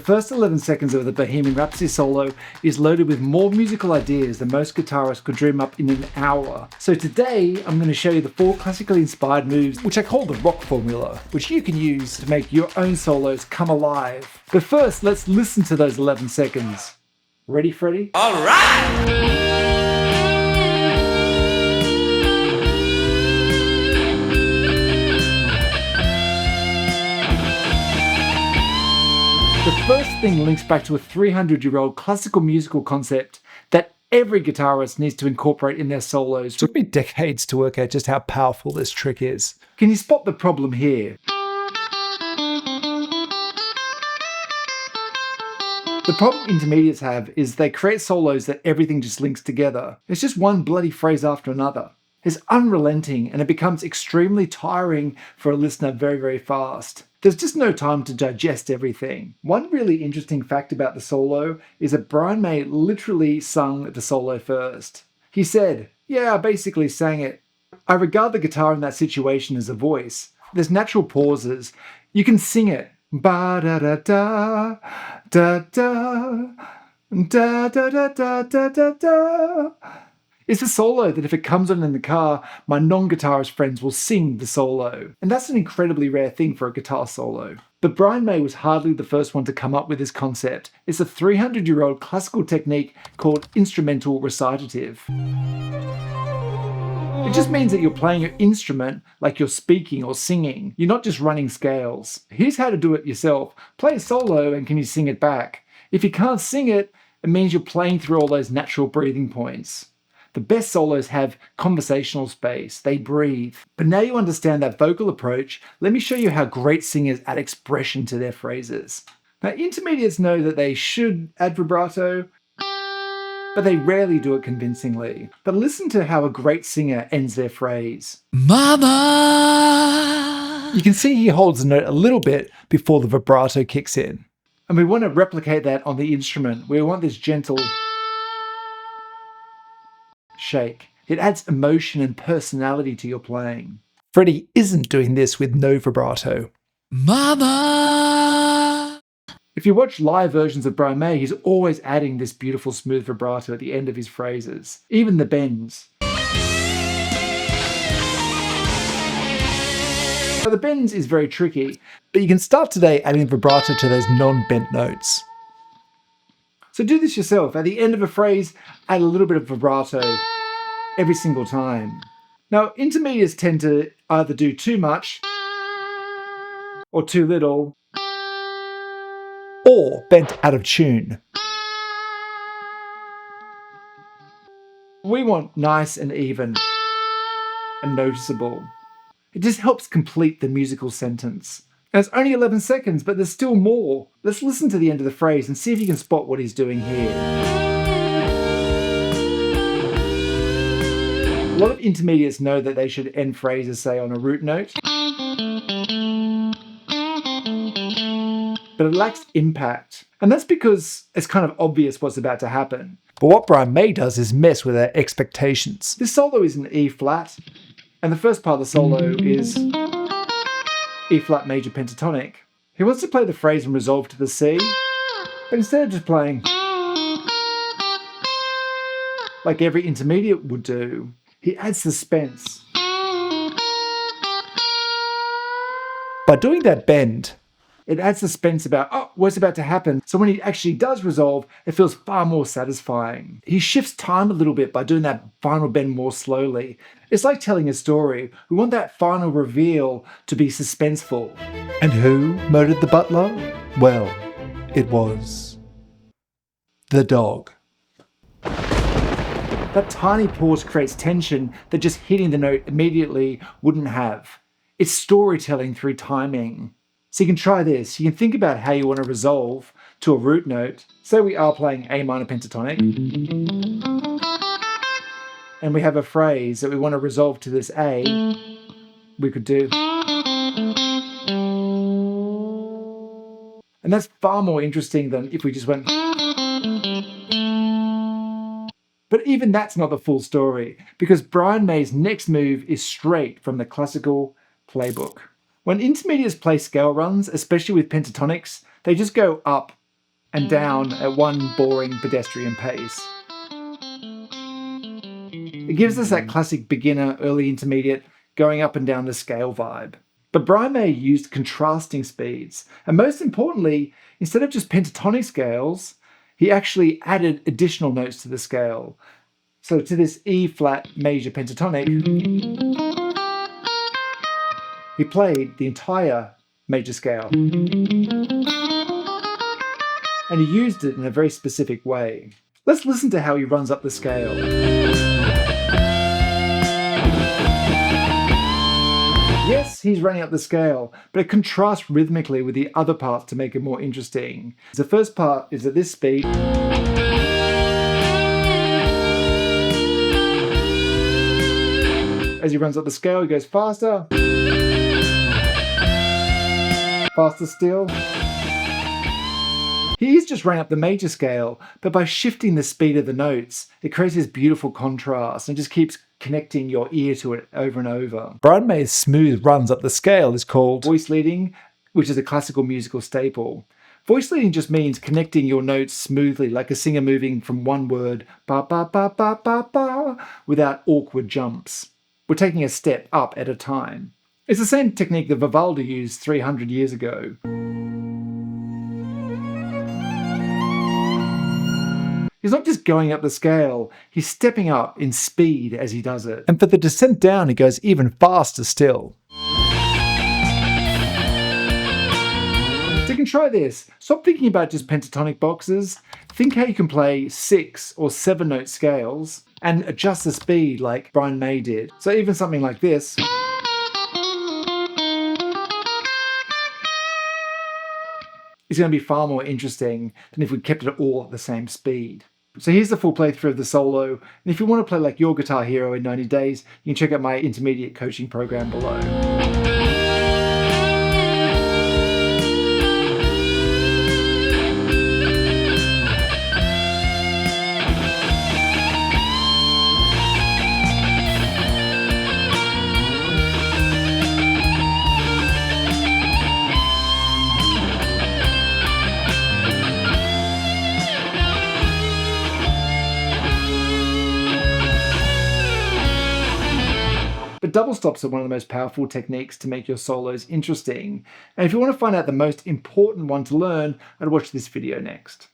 first 11 seconds of the Bohemian Rhapsody solo is loaded with more musical ideas than most guitarists could dream up in an hour. So today, I'm going to show you the 4 classically inspired moves, which I call the rock formula, which you can use to make your own solos come alive. But first, let's listen to those 11 seconds. Ready, Freddie? All right! The first thing links back to a 300-year-old classical musical concept that every guitarist needs to incorporate in their solos. It took me decades to work out just how powerful this trick is. Can you spot the problem here? The problem intermediates have is they create solos that everything just links together. It's just one bloody phrase after another. It's unrelenting and it becomes extremely tiring for a listener very, very fast. There's just no time to digest everything. One really interesting fact about the solo is that Brian May literally sung the solo first. He said, "Yeah, I basically sang it. I regard the guitar in that situation as a voice. There's natural pauses. You can sing it. Ba-da-da-da, da-da, da-da-da-da-da-da-da. It's a solo that if it comes on in the car, my non-guitarist friends will sing the solo. And that's an incredibly rare thing for a guitar solo. But Brian May was hardly the first one to come up with this concept. It's a 300-year-old classical technique called instrumental recitative. It just means that you're playing your instrument like you're speaking or singing. You're not just running scales. Here's how to do it yourself. Play a solo and can you sing it back? If you can't sing it, it means you're playing through all those natural breathing points. The best solos have conversational space, they breathe. But now you understand that vocal approach, let me show you how great singers add expression to their phrases. Now, intermediates know that they should add vibrato, but they rarely do it convincingly. But listen to how a great singer ends their phrase. Mama! You can see he holds the note a little bit before the vibrato kicks in. And we want to replicate that on the instrument. We want this gentle shake. It adds emotion and personality to your playing. Freddie isn't doing this with no vibrato. Mama! If you watch live versions of Brian May, he's always adding this beautiful smooth vibrato at the end of his phrases, even the bends. So the bends is very tricky, but you can start today adding vibrato to those non-bent notes. So do this yourself. At the end of a phrase, add a little bit of vibrato every single time. Now, intermediates tend to either do too much or too little, or bent out of tune. We want nice and even and noticeable. It just helps complete the musical sentence. And it's only 11 seconds, but there's still more. Let's listen to the end of the phrase and see if you can spot what he's doing here. A lot of intermediates know that they should end phrases, say, on a root note. But it lacks impact. And that's because it's kind of obvious what's about to happen. But what Brian May does is mess with our expectations. This solo is in E flat, and the first part of the solo is E flat major pentatonic. He wants to play the phrase and resolve to the C, but instead of just playing like every intermediate would do, he adds suspense. By doing that bend, it adds suspense about, oh, what's about to happen. So when he actually does resolve, it feels far more satisfying. He shifts time a little bit by doing that final bend more slowly. It's like telling a story. We want that final reveal to be suspenseful. And who murdered the butler? Well, it was the dog. That tiny pause creates tension that just hitting the note immediately wouldn't have. It's storytelling through timing. So you can try this. You can think about how you want to resolve to a root note. Say we are playing A minor pentatonic. And we have a phrase that we want to resolve to this A. We could do. And that's far more interesting than if we just went. But even that's not the full story, because Brian May's next move is straight from the classical playbook. When intermediates play scale runs, especially with pentatonics, they just go up and down at one boring pedestrian pace. It gives us that classic beginner, early intermediate, going up and down the scale vibe. But Brian May used contrasting speeds, and most importantly, instead of just pentatonic scales, he actually added additional notes to the scale. So to this E flat major pentatonic, he played the entire major scale. And he used it in a very specific way. Let's listen to how he runs up the scale. Yes, he's running up the scale, but it contrasts rhythmically with the other parts to make it more interesting. The first part is at this speed. As he runs up the scale, he goes faster. Faster still. He is just running up the major scale, but by shifting the speed of the notes, it creates this beautiful contrast and just keeps connecting your ear to it over and over. Brian May's smooth runs up the scale is called voice leading, which is a classical musical staple. Voice leading just means connecting your notes smoothly, like a singer moving from one word, ba ba ba ba ba ba, without awkward jumps. We're taking a step up at a time. It's the same technique that Vivaldi used 300 years ago. He's not just going up the scale, he's stepping up in speed as he does it. And for the descent down, he goes even faster still. So you can try this. Stop thinking about just pentatonic boxes. Think how you can play 6 or 7 note scales and adjust the speed like Brian May did. So even something like this is going to be far more interesting than if we kept it all at the same speed. So here's the full playthrough of the solo, and if you want to play like your guitar hero in 90 days, you can check out my intermediate coaching program below. But double stops are one of the most powerful techniques to make your solos interesting. And if you want to find out the most important one to learn, I'd watch this video next.